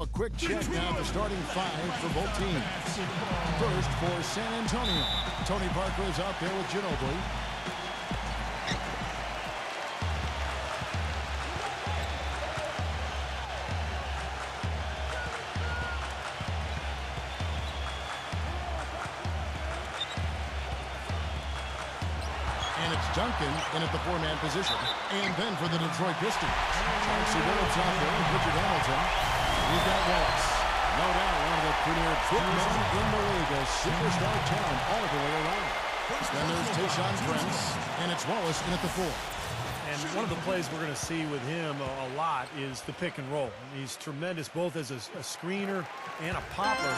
A quick check now, the starting five for both teams. First for San Antonio. Tony Parker is out there with Ginobili. And it's Duncan in at the four-man position. And then for the Detroit Pistons, Chauncy Billups out there with Richard Hamilton. We've got Wallace. No doubt one of the premier big men in the league, a superstar talent all the way around. Then there's Tayshaun, and it's Wallace in at the four. And one of the plays we're going to see with him a lot is the pick and roll. He's tremendous both as a screener and a popper.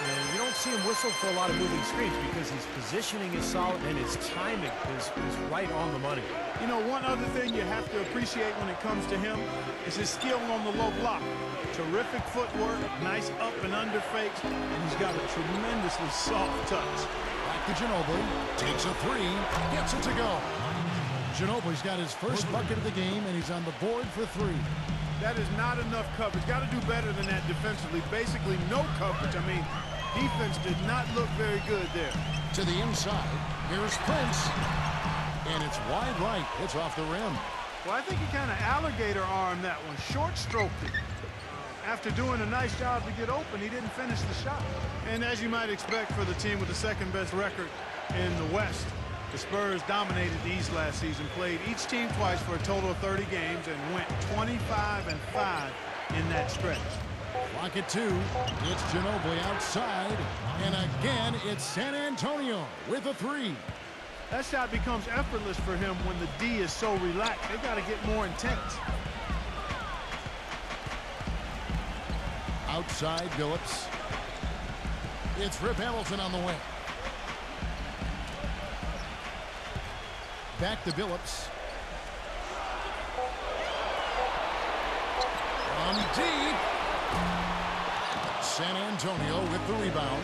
And you don't see him whistle for a lot of moving screens because his positioning is solid and his timing is right on the money. You know, one other thing you have to appreciate when it comes to him is his skill on the low block. Terrific footwork, nice up and under fakes, and he's got a tremendously soft touch. Back to Ginobili, takes a three, gets it to go. Ginobili's got his first bucket of the game, and he's on the board for three. That is not enough coverage. Got to do better than that defensively. Basically, no coverage. I mean, defense did not look very good there. To the inside, here's Prince. And it's wide right. It's off the rim. Well, I think he kind of alligator-armed that one. Short-stroked it. After doing a nice job to get open, he didn't finish the shot. And as you might expect for the team with the second-best record in the West, the Spurs dominated the East last season, played each team twice for a total of 30 games, and went 25-5 in that stretch. Clock at 2. It's Ginobili outside. And again, it's San Antonio with a three. That shot becomes effortless for him when the D is so relaxed. They got to get more intense. Outside, Billups. It's Rip Hamilton on the way. Back to Billups. From deep. San Antonio with the rebound.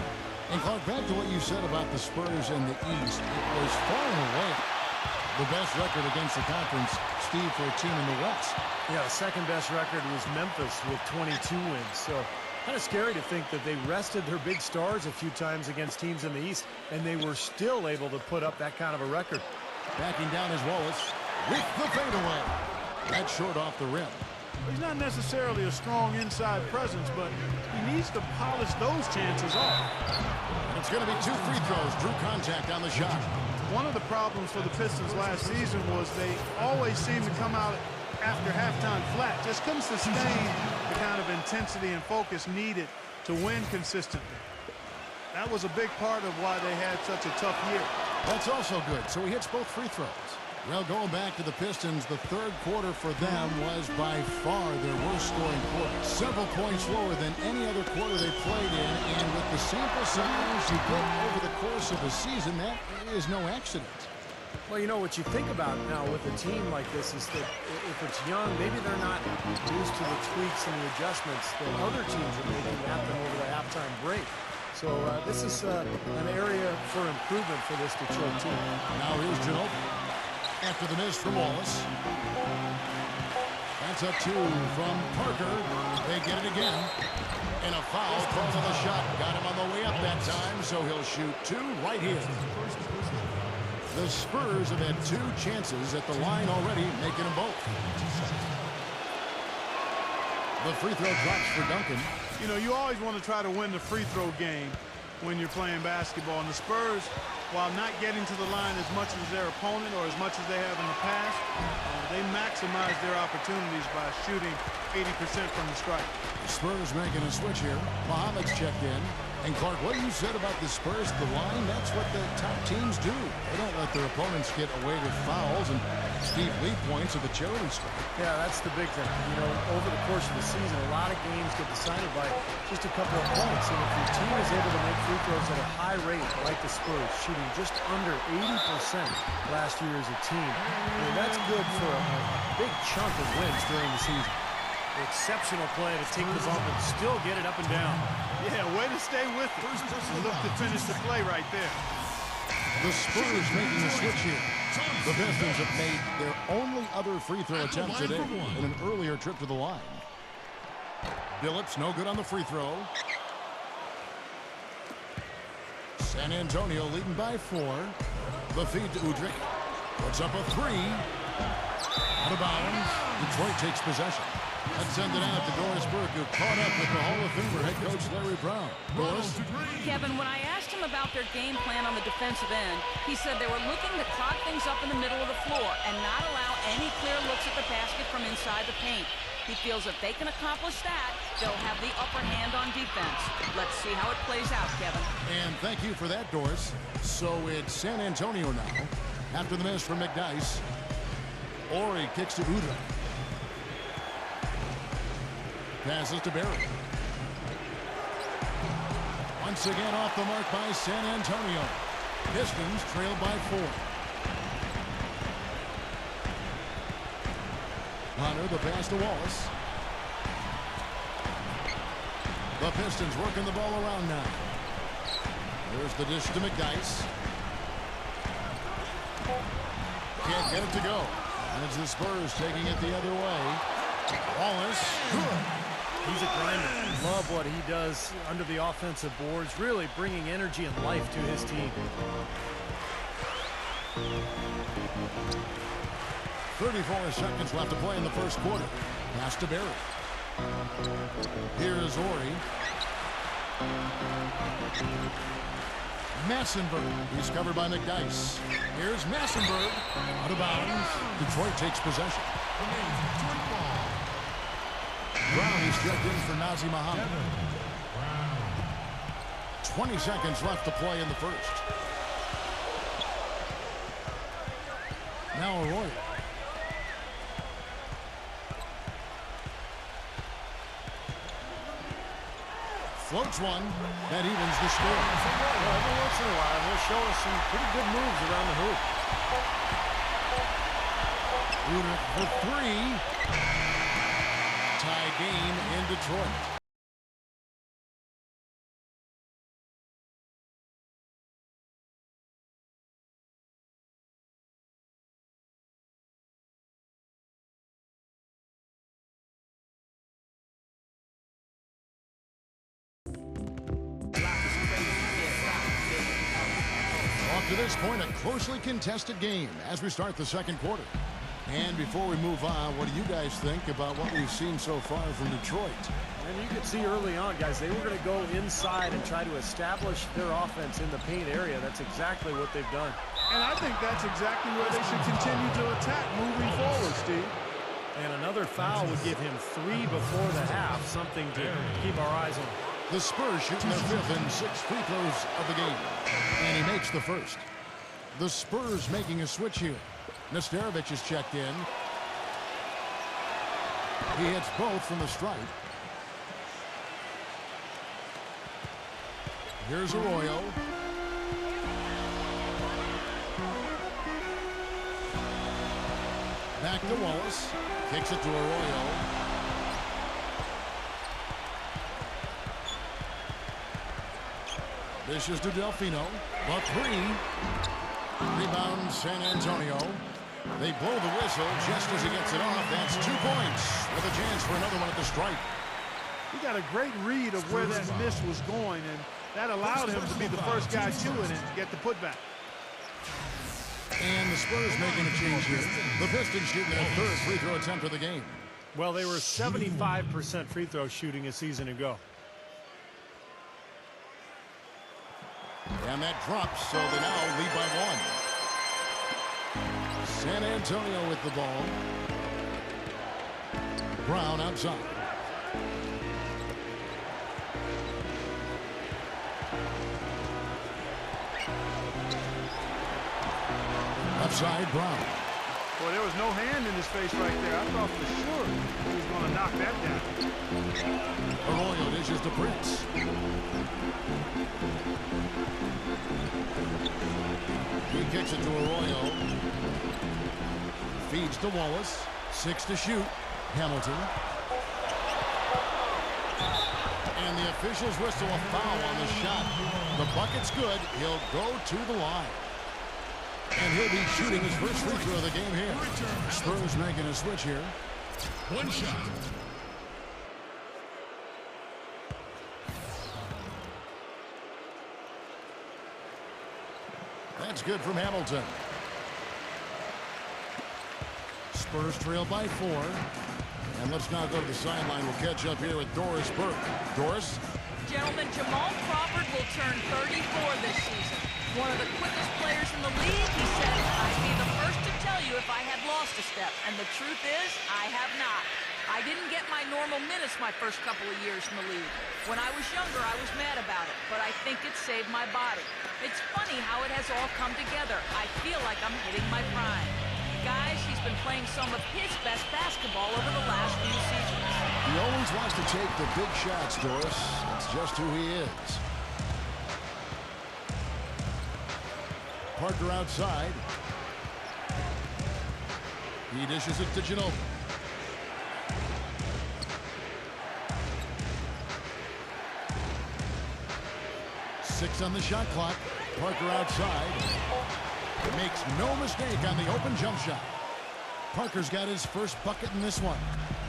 And Clark, back to what you said about the Spurs in the East. It was far and away the best record against the conference, Steve, for a team in the West. Yeah, the second best record was Memphis with 22 wins. So kind of scary to think that they rested their big stars a few times against teams in the East, and they were still able to put up that kind of a record. Backing down is Wallace with the fadeaway. That's short off the rim. He's not necessarily a strong inside presence, but he needs to polish those chances off. And it's going to be 2 free throws. Drew contact on the shot. One of the problems for the Pistons last season was they always seemed to come out after halftime flat. Just couldn't sustain the kind of intensity and focus needed to win consistently. That was a big part of why they had such a tough year. That's also good. So he hits both free throws. Well, going back to the Pistons, the third quarter for them was by far their worst scoring quarter. Several points lower than any other quarter they played in, and with the sample size you get over the course of a season, that is no accident. Well, you know, what you think about now with a team like this is that if it's young, maybe they're not used to the tweaks and the adjustments that other teams are making at them over the halftime break. So this is an area for improvement for this Detroit team. Now here's Ginobili. After the miss from Wallace. That's a 2 from Parker. They get it again. And a foul called on the shot. Got him on the way up that time, so he'll shoot 2 right here. The Spurs have had 2 chances at the line already, making them both. The free throw drops for Duncan. You know, you always want to try to win the free throw game when you're playing basketball. And the Spurs, while not getting to the line as much as their opponent or as much as they have in the past, they maximize their opportunities by shooting 80% from the stripe. The Spurs making a switch here. Muhammad's checked in. And Clark, what you said about the Spurs at the line, that's what the top teams do. They don't let their opponents get away with fouls and Steve Lee points at the charity stripe. Yeah, that's the big thing. You know, over the course of the season, a lot of games get decided by just a couple of points. And if your team is able to make free throws at a high rate, like the Spurs, shooting just under 80% last year as a team, I mean, that's good for a big chunk of wins during the season. Exceptional play to take the bump and still get it up and down. Yeah, way to stay with it. Look to finish the play right there. The Spurs making a switch here. The Pistons have made their only other free throw attempt today in an earlier trip to the line. Billups, no good on the free throw. San Antonio leading by 4. The feed to Udrih. Puts up a 3. Out of bounds. Detroit takes possession. Let's send it out to Doris Burke, who caught up with the Hall of Famer head coach Larry Brown. Doris? Kevin, when I asked him about their game plan on the defensive end, he said they were looking to clog things up in the middle of the floor and not allow any clear looks at the basket from inside the paint. He feels if they can accomplish that, they'll have the upper hand on defense. Let's see how it plays out, Kevin. And thank you for that, Doris. So it's San Antonio now. After the miss from McDyess, Ori kicks to Udrih. Passes to Barry. Once again off the mark by San Antonio. Pistons trail by 4. Hunter, the pass to Wallace. The Pistons working the ball around now. There's the dish to McDyess. Can't get it to go. And it's the Spurs taking it the other way. Wallace, good. He's a grinder. Love what he does under the offensive boards, really bringing energy and life to his team. 34 seconds left to play in the first quarter. Pass to Barry. Here's Ori. Massenberg. He's covered by McDyess. Here's Massenberg. Out of bounds. Detroit takes possession. Brown, he's checked in for Nazi Muhammad. 20 seconds left to play in the first. Now Arroyo. Floats one. That evens the score. Well, every once in a while, he'll show us some pretty good moves around the hoop. Udrih for 3. Tie game in Detroit. Up to this point, a closely contested game as we start the second quarter. And before we move on, what do you guys think about what we've seen so far from Detroit? And you could see early on, guys, they were going to go inside and try to establish their offense in the paint area. That's exactly what they've done. And I think that's exactly where they should continue to attack moving forward, Steve. And another foul would give him 3 before the half, something to keep our eyes on. The Spurs shooting their 5th and 6th free throws of the game. And he makes the first. The Spurs making a switch here. Nesterovic is checked in. He hits both from the stripe. Here's Arroyo. Back to Wallace. Kicks it to Arroyo. This is to Delfino. The 3. Rebound San Antonio. They blow the whistle just as he gets it off. That's 2 points with a chance for another one at the stripe. He got a great read of where that miss was going, and that allowed him to be the first guy to it and get the putback. And the Spurs making a change here. The Pistons shooting their 3rd free throw attempt of the game. Well, they were 75% free throw shooting a season ago. And that drops, so they now lead by 1. San Antonio with the ball. Brown outside. Outside Brown. Boy, there was no hand in his face right there. I thought for sure he was going to knock that down. Arroyo dishes to Prince. He kicks it to Arroyo. Feeds to Wallace. 6 to shoot. Hamilton. And the officials whistle a foul on the shot. The bucket's good. He'll go to the line. And he'll be shooting his first free throw of the game here. Spurs making a switch here. One shot. That's good from Hamilton. Spurs trail by 4. And let's now go to the sideline. We'll catch up here with Doris Burke. Doris? Gentlemen, Jamal Crawford will turn 34 this season. One of the quickest players in the league. He said, I'd be the first to tell you if I had lost a step. And the truth is, I have not. I didn't get my normal minutes my first couple of years in the league. When I was younger, I was mad about it, but I think it saved my body. It's funny how it has all come together. I feel like I'm hitting my prime. Guys, he's been playing some of his best basketball over the last few seasons. He always wants to take the big shots, Doris. That's just who he is. Parker outside. He dishes it to Ginobili. Six on the shot clock. Parker outside. Makes no mistake on the open jump shot. Parker's got his first bucket in this one.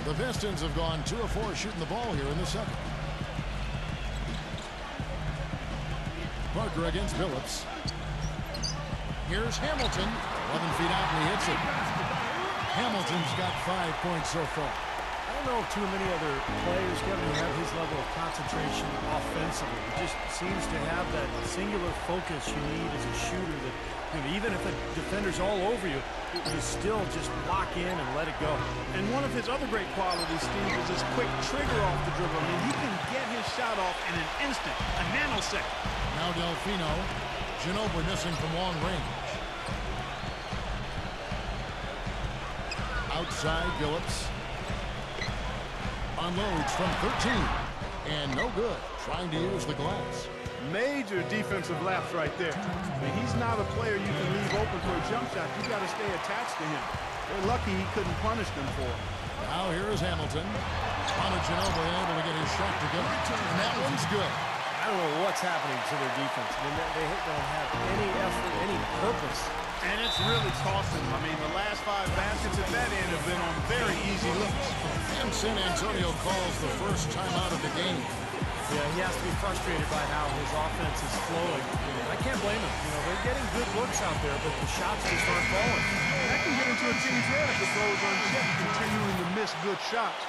The Pistons have gone 2 of 4 shooting the ball here in the second. Parker against Billups. Here's Hamilton. 11 feet out and he hits it. Hamilton's got 5 points so far. I don't know of too many other players, Kevin, who have his level of concentration offensively. He just seems to have that singular focus you need as a shooter that, you know, even if a defender's all over you, you still just lock in and let it go. And one of his other great qualities, Steve, is his quick trigger off the dribble. I mean, he can get his shot off in an instant, a nanosecond. Now Delfino. Ginobili missing from long range. Outside, Billups. Unloads from 13. And no good. Trying to use the glass. Major defensive lapse right there. I mean, he's not a player you can leave open for a jump shot. You got to stay attached to him. They're lucky he couldn't punish them for it. Now here is Hamilton. Manu Ginobili able to get his shot to go. And that one's good. I don't know what's happening to their defense. I mean, they don't have any effort, any purpose. And it's really cost them. I mean, the last 5 baskets at that end have been on very easy looks. And San Antonio calls the first time out of the game. Yeah, he has to be frustrated by how his offense is flowing. I can't blame him. You know, they're getting good looks out there, but the shots just aren't falling. That can get into a team's head if it goes unchecked, continuing to miss good shots.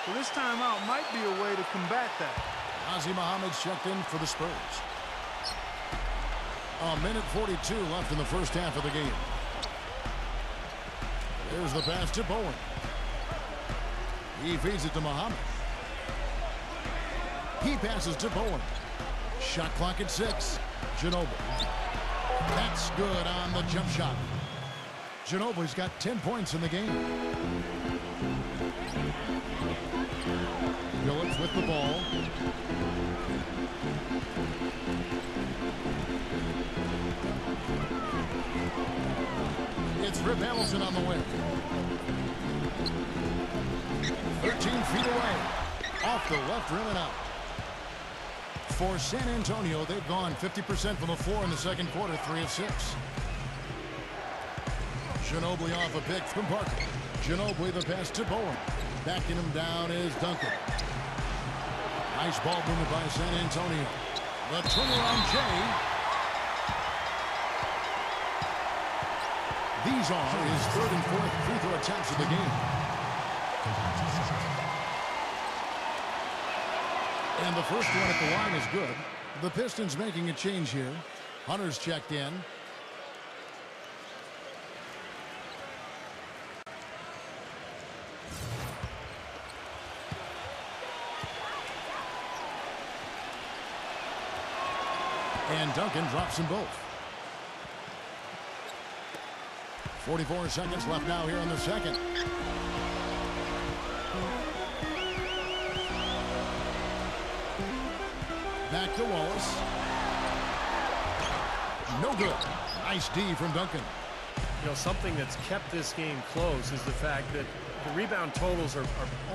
So this timeout might be a way to combat that. Ozzie Muhammad's checked in for the Spurs. A minute 42 left in the first half of the game. There's the pass to Bowen. He feeds it to Muhammad. He passes to Bowen. Shot clock at 6. Ginobili. That's good on the jump shot. Ginobili's got 10 points in the game. Billups with the ball. It's Rip Hamilton on the wing. 13 feet away. Off the left rim and out. For San Antonio, they've gone 50% from the floor in the second quarter, 3 of 6. Ginobili off a pick from Parker. Ginobili the pass to Bowen. Backing him down is Duncan. Nice ball movement by San Antonio. The turnaround Jay. These are his 3rd and 4th free throw attempts of the game. And the first one at the line is good. The Pistons making a change here. Hunter's checked in. And Duncan drops them both. 44 seconds left now here in the second. Back to Wallace. No good. Nice D from Duncan. You know, something that's kept this game close is the fact that the rebound totals are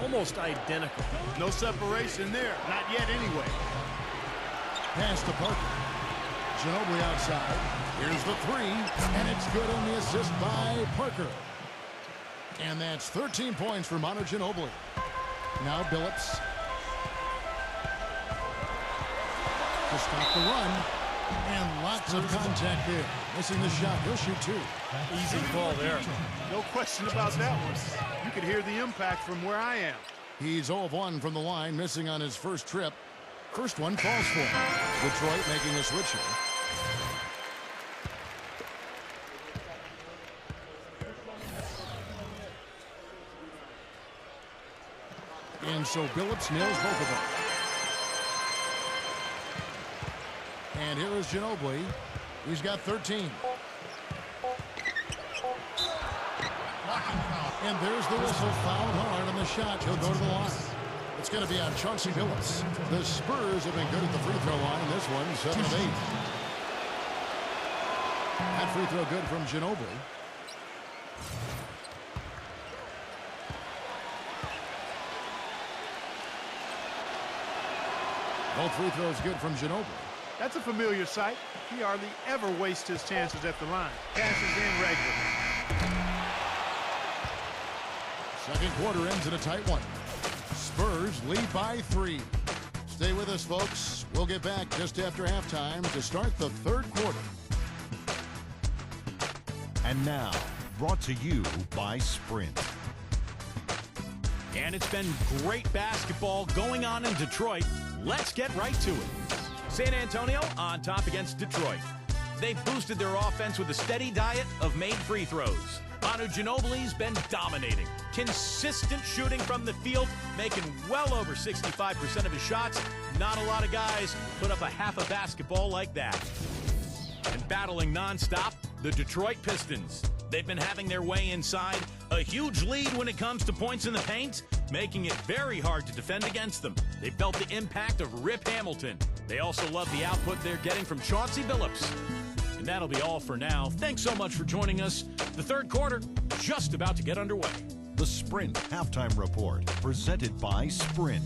almost identical. No separation there. Not yet anyway. Pass to Parker. Ginobili outside. Here's the 3, and it's good on the assist by Parker. And that's 13 points for Manu Ginobili. Now Billups. To stop the run. And lots of contact there. Missing the shot. He'll shoot 2. Easy call there. No question about that one. You could hear the impact from where I am. He's 0 of 1 from the line, missing on his first trip. First one falls for him. Detroit making a switch here. And so Billups nails both of them. And here is Ginobili. He's got 13. And there's the whistle. Fouled hard on the shot. He'll go to the line. It's going to be on Chauncy Billups. The Spurs have been good at the free throw line. This one, 7 of 8. That free throw good from Ginobili. Both free throws good from Ginobili. That's a familiar sight. He hardly ever wastes his chances at the line. Cashes in regularly. Second quarter ends in a tight one. Spurs lead by 3. Stay with us, folks. We'll get back just after halftime to start the third quarter. And now, brought to you by Sprint. And it's been great basketball going on in Detroit. Let's get right to it. San Antonio on top against Detroit. They've boosted their offense with a steady diet of made free throws. Manu Ginobili's been dominating. Consistent shooting from the field, making well over 65% of his shots. Not a lot of guys put up a half a basketball like that. And battling nonstop, the Detroit Pistons. They've been having their way inside. A huge lead when it comes to points in the paint, making it very hard to defend against them. They felt the impact of Rip Hamilton. They also love the output they're getting from Chauncy Billups. And that'll be all for now. Thanks so much for joining us. The third quarter just about to get underway. The Sprint Halftime Report, presented by Sprint.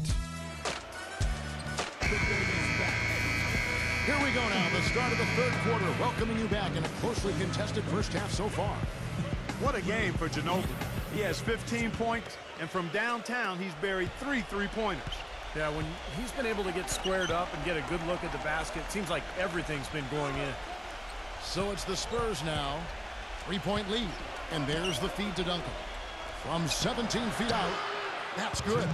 Here we go now, the start of the third quarter, welcoming you back in a closely contested first half so far. What a game for Ginobili. He has 15 points, and from downtown, he's buried 3 3-pointers. Yeah, when he's been able to get squared up and get a good look at the basket, it seems like everything's been going in. So it's the Spurs now. 3-point lead. And there's the feed to Duncan. From 17 feet out. That's good.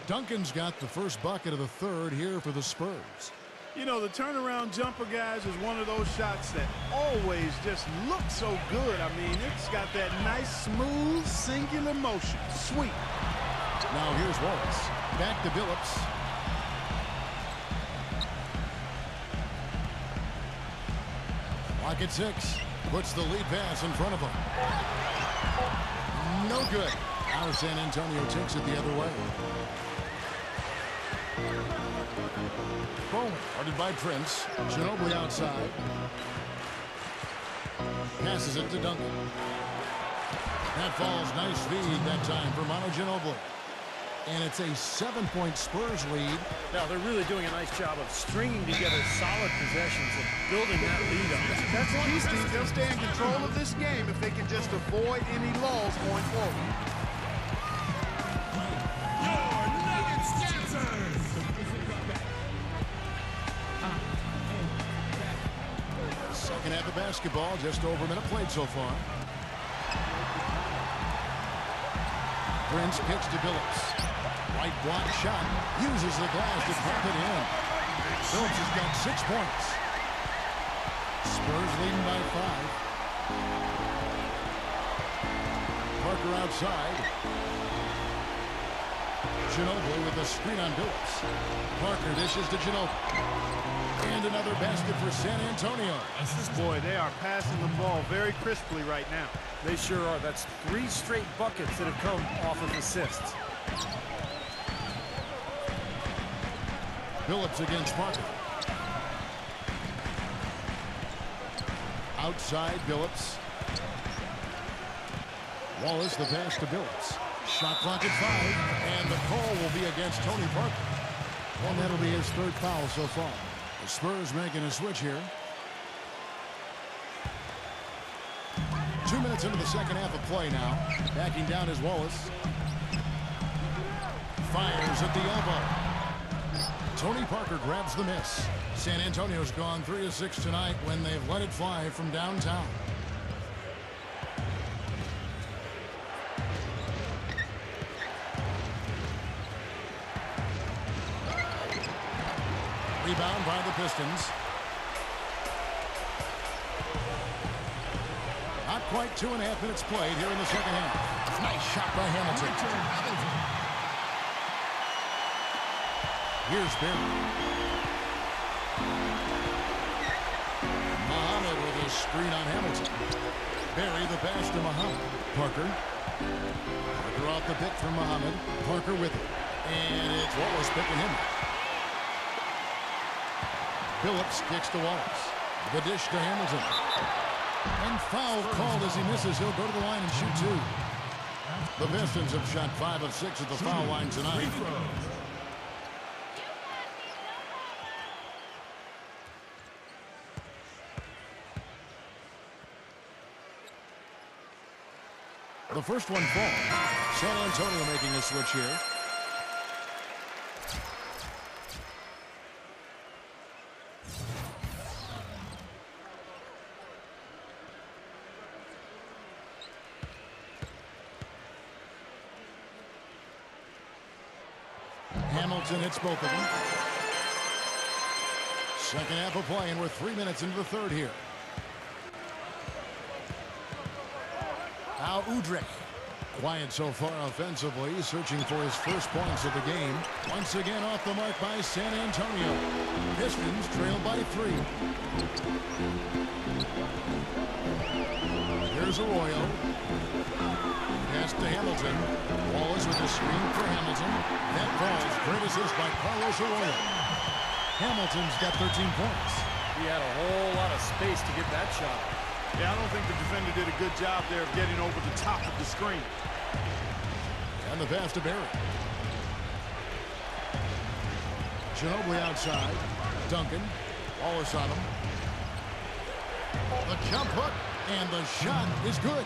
Duncan's got the first bucket of the third here for the Spurs. You know, the turnaround jumper, guys, is one of those shots that always just looks so good. I mean, it's got that nice, smooth, singular motion. Sweet. Now here's Wallace. Back to Billups. Clock at 6. Puts the lead pass in front of him. No good. Now San Antonio takes it the other way. Bowen, guarded by Prince. Ginobili outside. Passes it to Duncan. That falls. Nice feed that time for Manu Ginobili. And it's a 7-point Spurs lead. Now, they're really doing a nice job of stringing together solid possessions and building that lead up. That's the key, Steve. They'll stay in control of this game if they can just avoid any lulls going forward. Your Nuggets dancers! Second half of basketball, just over a minute played so far. Prince kicks to Billups. White block shot, uses the glass to pop it in. Billups has got 6 points. Spurs leading by 5. Parker outside. Ginobili with a screen on Billups. Parker dishes to Ginobili. And another basket for San Antonio. Boy, they are passing the ball very crisply right now. They sure are. That's 3 straight buckets that have come off of assists. Billups against Parker. Outside Billups. Wallace the pass to Billups. Shot clock at 5. And the call will be against Tony Parker. And that'll be his 3rd foul so far. The Spurs making a switch here. 2 minutes into the second half of play now. Backing down is Wallace. Fires at the elbow. Tony Parker grabs the miss. San Antonio's gone 3 of 6 tonight when they've let it fly from downtown. Rebound by the Pistons. Not quite 2.5 minutes played here in the second half. Nice shot by Hamilton. Here's Barry. Muhammad with a screen on Hamilton. Barry the pass to Muhammad. Parker. Parker off the pick from Muhammad. Parker with it. And it's Wallace picking him up. Billups kicks to Wallace. The dish to Hamilton. And foul called as he misses. He'll go to the line and shoot 2. The Pistons have shot 5 of 6 at the foul line tonight. The first one falls. San Antonio making a switch here. Hamilton hits both of them. Second half of play, and we're 3 minutes into the third here. Now Udrich. Quiet so far offensively, searching for his first points of the game. Once again off the mark by San Antonio. Pistons trail by 3. Here's Arroyo. Pass to Hamilton. Wallace with a screen for Hamilton. That falls. Great assist by Carlos Arroyo. Hamilton's got 13 points. He had a whole lot of space to get that shot. Yeah, I don't think the defender did a good job there of getting over the top of the screen. And the pass to Barry. Ginobili outside. Duncan. Wallace on him. The jump hook. And the shot is good.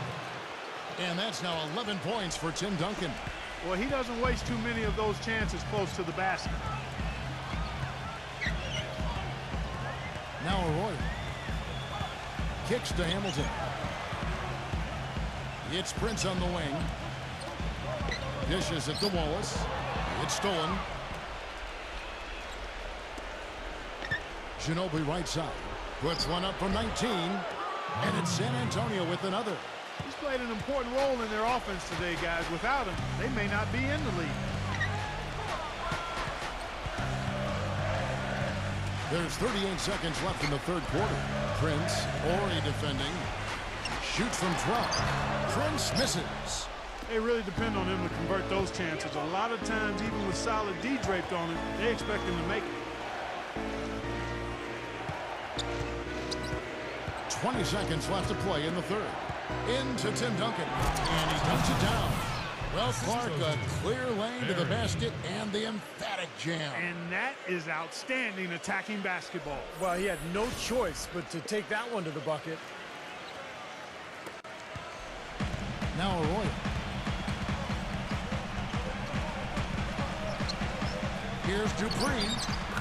And that's now 11 points for Tim Duncan. Well, he doesn't waste too many of those chances close to the basket. Now Arroyo. Kicks to Hamilton. It's Prince on the wing. Dishes it to Wallace. It's stolen. Ginobili right side. Puts one up from 19. And it's San Antonio with another. He's played an important role in their offense today, guys. Without him, they may not be in the league. There's 38 seconds left in the third quarter. Prince, Ori defending. Shoots from 12. Prince misses. They really depend on him to convert those chances. A lot of times, even with solid D draped on it, they expect him to make it. 20 seconds left to play in the third. Into Tim Duncan. And he dumps it down. Well, Clark, a clear lane to the basket and the emphatic jam. And that is outstanding attacking basketball. Well, he had no choice but to take that one to the bucket. Now Arroyo. Here's Dupree.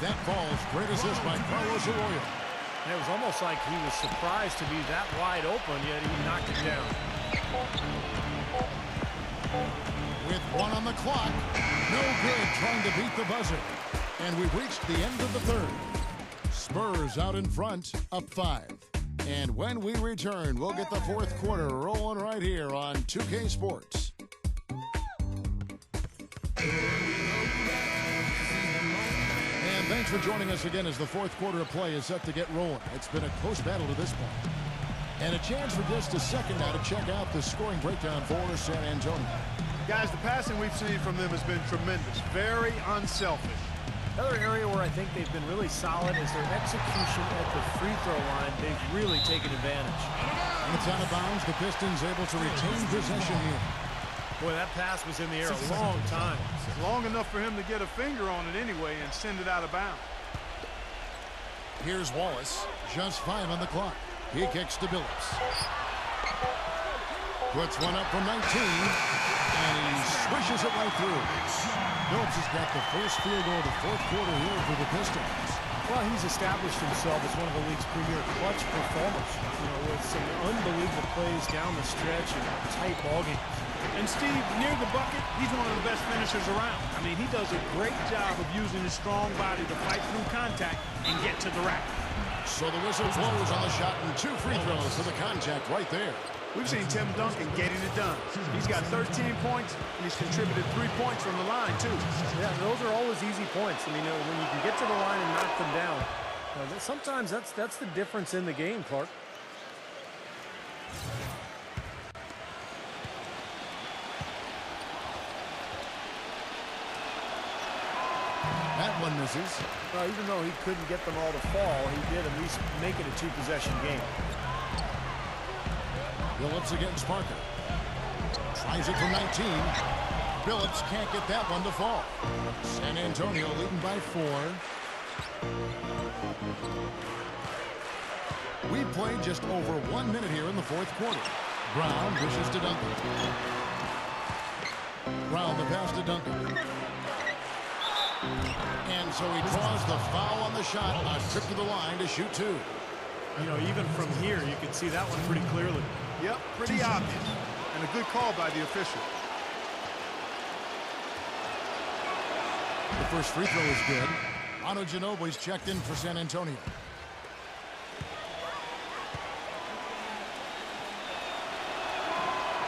That falls. Great assist by Carlos Arroyo. And it was almost like he was surprised to be that wide open, yet he knocked it down. With 1 on the clock. No good trying to beat the buzzer. And we've reached the end of the third. Spurs out in front, up 5. And when we return, we'll get the fourth quarter rolling right here on 2K Sports. And thanks for joining us again as the fourth quarter of play is set to get rolling. It's been a close battle to this point. And a chance for just a second now to check out the scoring breakdown for San Antonio. Guys, the passing we've seen from them has been tremendous. Very unselfish. Another area where I think they've been really solid is their execution at the free throw line. They've really taken advantage. And it's out of bounds. The Pistons able to retain possession here. Boy, that pass was in the air a long time. Long enough for him to get a finger on it anyway and send it out of bounds. Here's Wallace. Just 5 on the clock. He kicks to Billups. Puts one up from 19, and he swishes it right through. Billups has got the first field goal of the fourth quarter here for the Pistons. Well, he's established himself as one of the league's premier clutch performers, with some unbelievable plays down the stretch and tight ball games. And Steve, near the bucket, he's one of the best finishers around. I mean, he does a great job of using his strong body to fight through contact and get to the rack. So the whistle blows on the shot, and 2 free throws for the contact right there. We've seen Tim Duncan getting it done. He's got 13 points, and he's contributed 3 points from the line, too. Yeah, those are always easy points. I mean, when you can get to the line and knock them down, sometimes that's the difference in the game, Clark. That one misses. Well, even though he couldn't get them all to fall, he did at least make it a 2-possession game. Billups against Parker. Tries it from 19. Billups can't get that one to fall. San Antonio leading by 4. We played just over 1 minute here in the fourth quarter. Brown pushes to Duncan. Brown the pass to Duncan. And so he draws the foul on the shot. A trip to the line to shoot 2. Even from here, you can see that one pretty clearly. Yep, pretty obvious. And a good call by the official. The first free throw is good. Ginobili's checked in for San Antonio.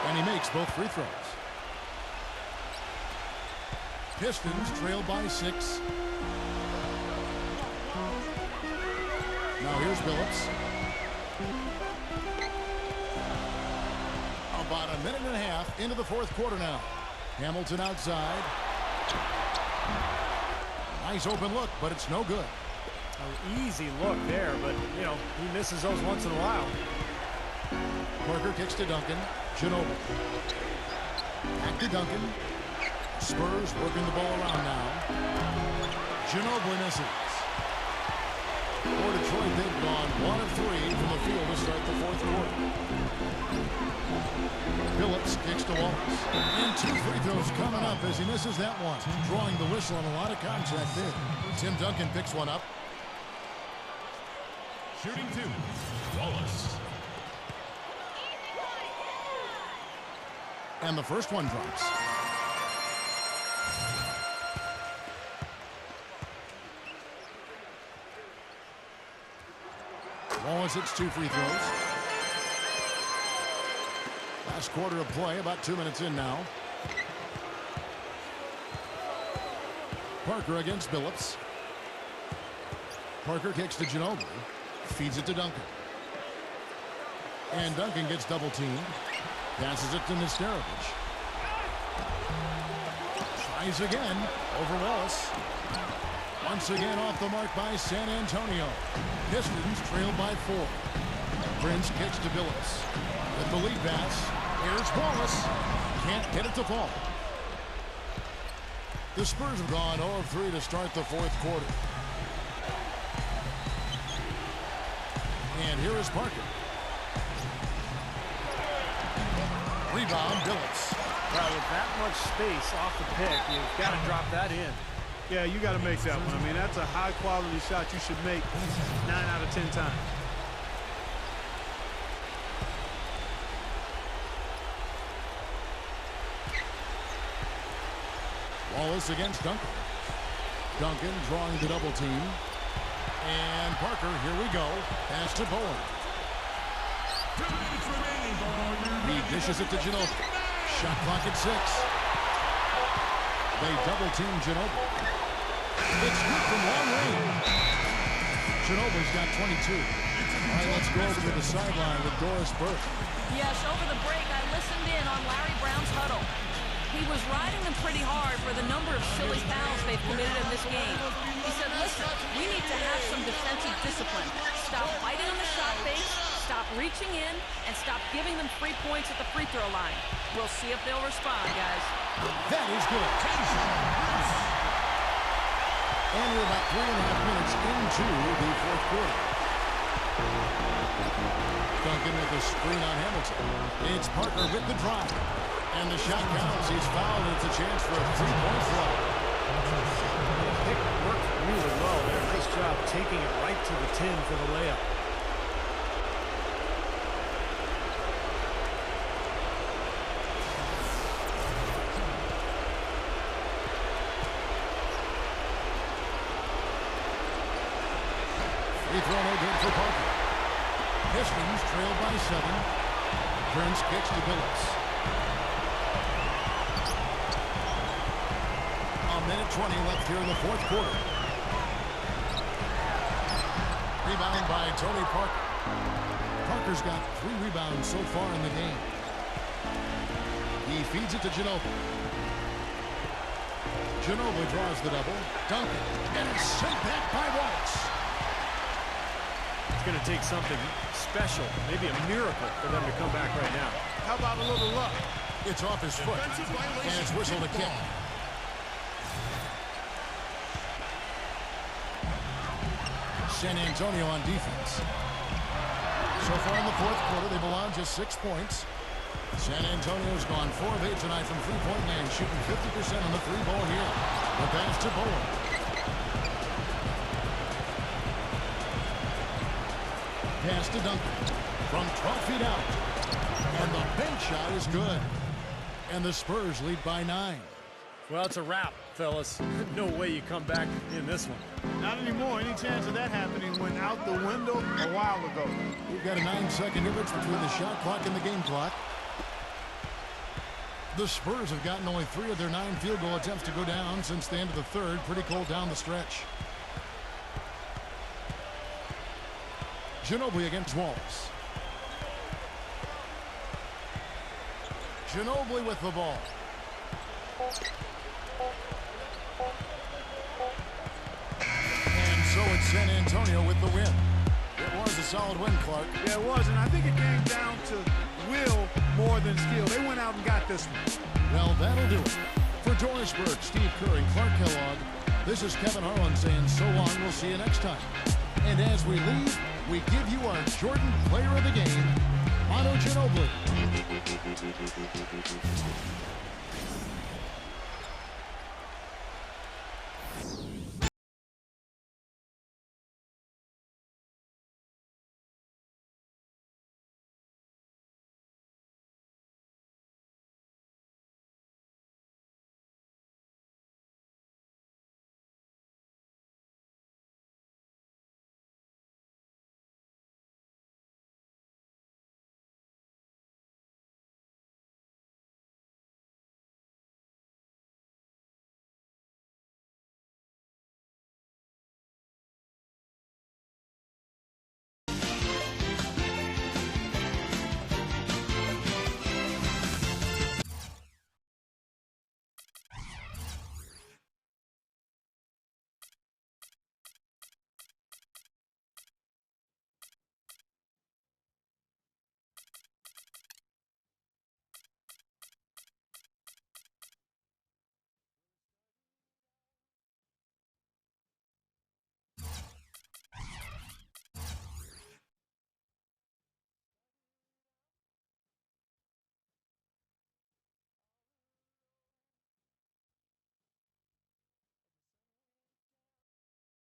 And he makes both free throws. Pistons trail by 6. Now here's Billups. About a minute and a half into the fourth quarter now. Hamilton outside. Nice open look, but it's no good. An easy look there, but, he misses those once in a while. Parker kicks to Duncan. Ginobili. Back to Duncan. Spurs working the ball around now. Ginobili misses. For Detroit, they've gone 1 of 3 from the field to start the fourth quarter. Billups kicks to Wallace. And 2 free throws coming up as he misses that one. Drawing the whistle on a lot of contact there. Tim Duncan picks one up. Shooting 2, Wallace. And the first one drops. Wallace hits 2 free throws. Last quarter of play, about 2 minutes in now. Parker against Billups. Parker kicks to Ginobili. Feeds it to Duncan. And Duncan gets double teamed. Passes it to Nesterovich. Tries again over Wallace. Once again off the mark by San Antonio. Pistons trail by 4. Prince kicks to Billups. With the lead pass, here's Wallace. Can't get it to fall. The Spurs have gone 0 of 3 to start the fourth quarter. And here is Parker. Rebound, Billups. Well, with that much space off the pick, you've got to drop that in. Yeah, you got to make that one. I mean, that's a high-quality shot you should make 9 out of 10 times. Wallace against Duncan. Duncan drawing the double team. And Parker, here we go. Pass to Bowen. 2 minutes remaining. He dishes it to Ginobili. Shot clock at 6. They double team Ginobili. It's good from long range. Ginobili's got 22. All right, let's go over to the sideline with Doris Burke. Yes, over the break, I listened in on Larry Brown's huddle. He was riding them pretty hard for the number of silly fouls they've committed in this game. He said, listen, we need to have some defensive discipline. Stop fighting on the shot face, stop reaching in, and stop giving them free points at the free throw line. We'll see if they'll respond, guys. That is good. And we're about 3.5 minutes into the fourth quarter. Duncan with a screen on Hamilton. It's Parker with the drive. And the shot counts. He's fouled. It's a chance for a three-point play. Pick worked really well there. Nice job taking it right to the 10 for the layup. Free throw no good for Parker. Pistons trailed by 7. Prince kicks to Billups. A minute 20 left here in the fourth quarter. Rebound by Tony Parker. Parker's got 3 rebounds so far in the game. He feeds it to Ginobili. Ginobili draws the double. Duncan. And it's sent back by Wallace. It's going to take something special, maybe a miracle for them to come back right now. How about a little luck? It's off his foot. And it's whistled a kick. San Antonio on defense. So far in the fourth quarter, they've allowed just 6 points. San Antonio's gone 4 of 8 tonight from three-point land, shooting 50% on the 3-ball here. The pass to Bowen. Pass to Duncan. From 12 feet out. And the bench shot is good. And the Spurs lead by 9. Well, it's a wrap, fellas. No way you come back in this one. Not anymore. Any chance of that happening went out the window a while ago. We've got a 9-second difference between the shot clock and the game clock. The Spurs have gotten only 3 of their 9 field goal attempts to go down since the end of the third. Pretty cold down the stretch. Ginobili against Wallace. Ginobili with the ball. And so it's San Antonio with the win. It was a solid win, Clark. Yeah, it was, and I think it came down to will more than skill. They went out and got this one. Well, that'll do it. For Doris Burke, Steve Kerr, and Clark Kellogg, this is Kevin Harlan saying so long. We'll see you next time. And as we leave, we give you our Jordan Player of the Game, Manu Ginobili.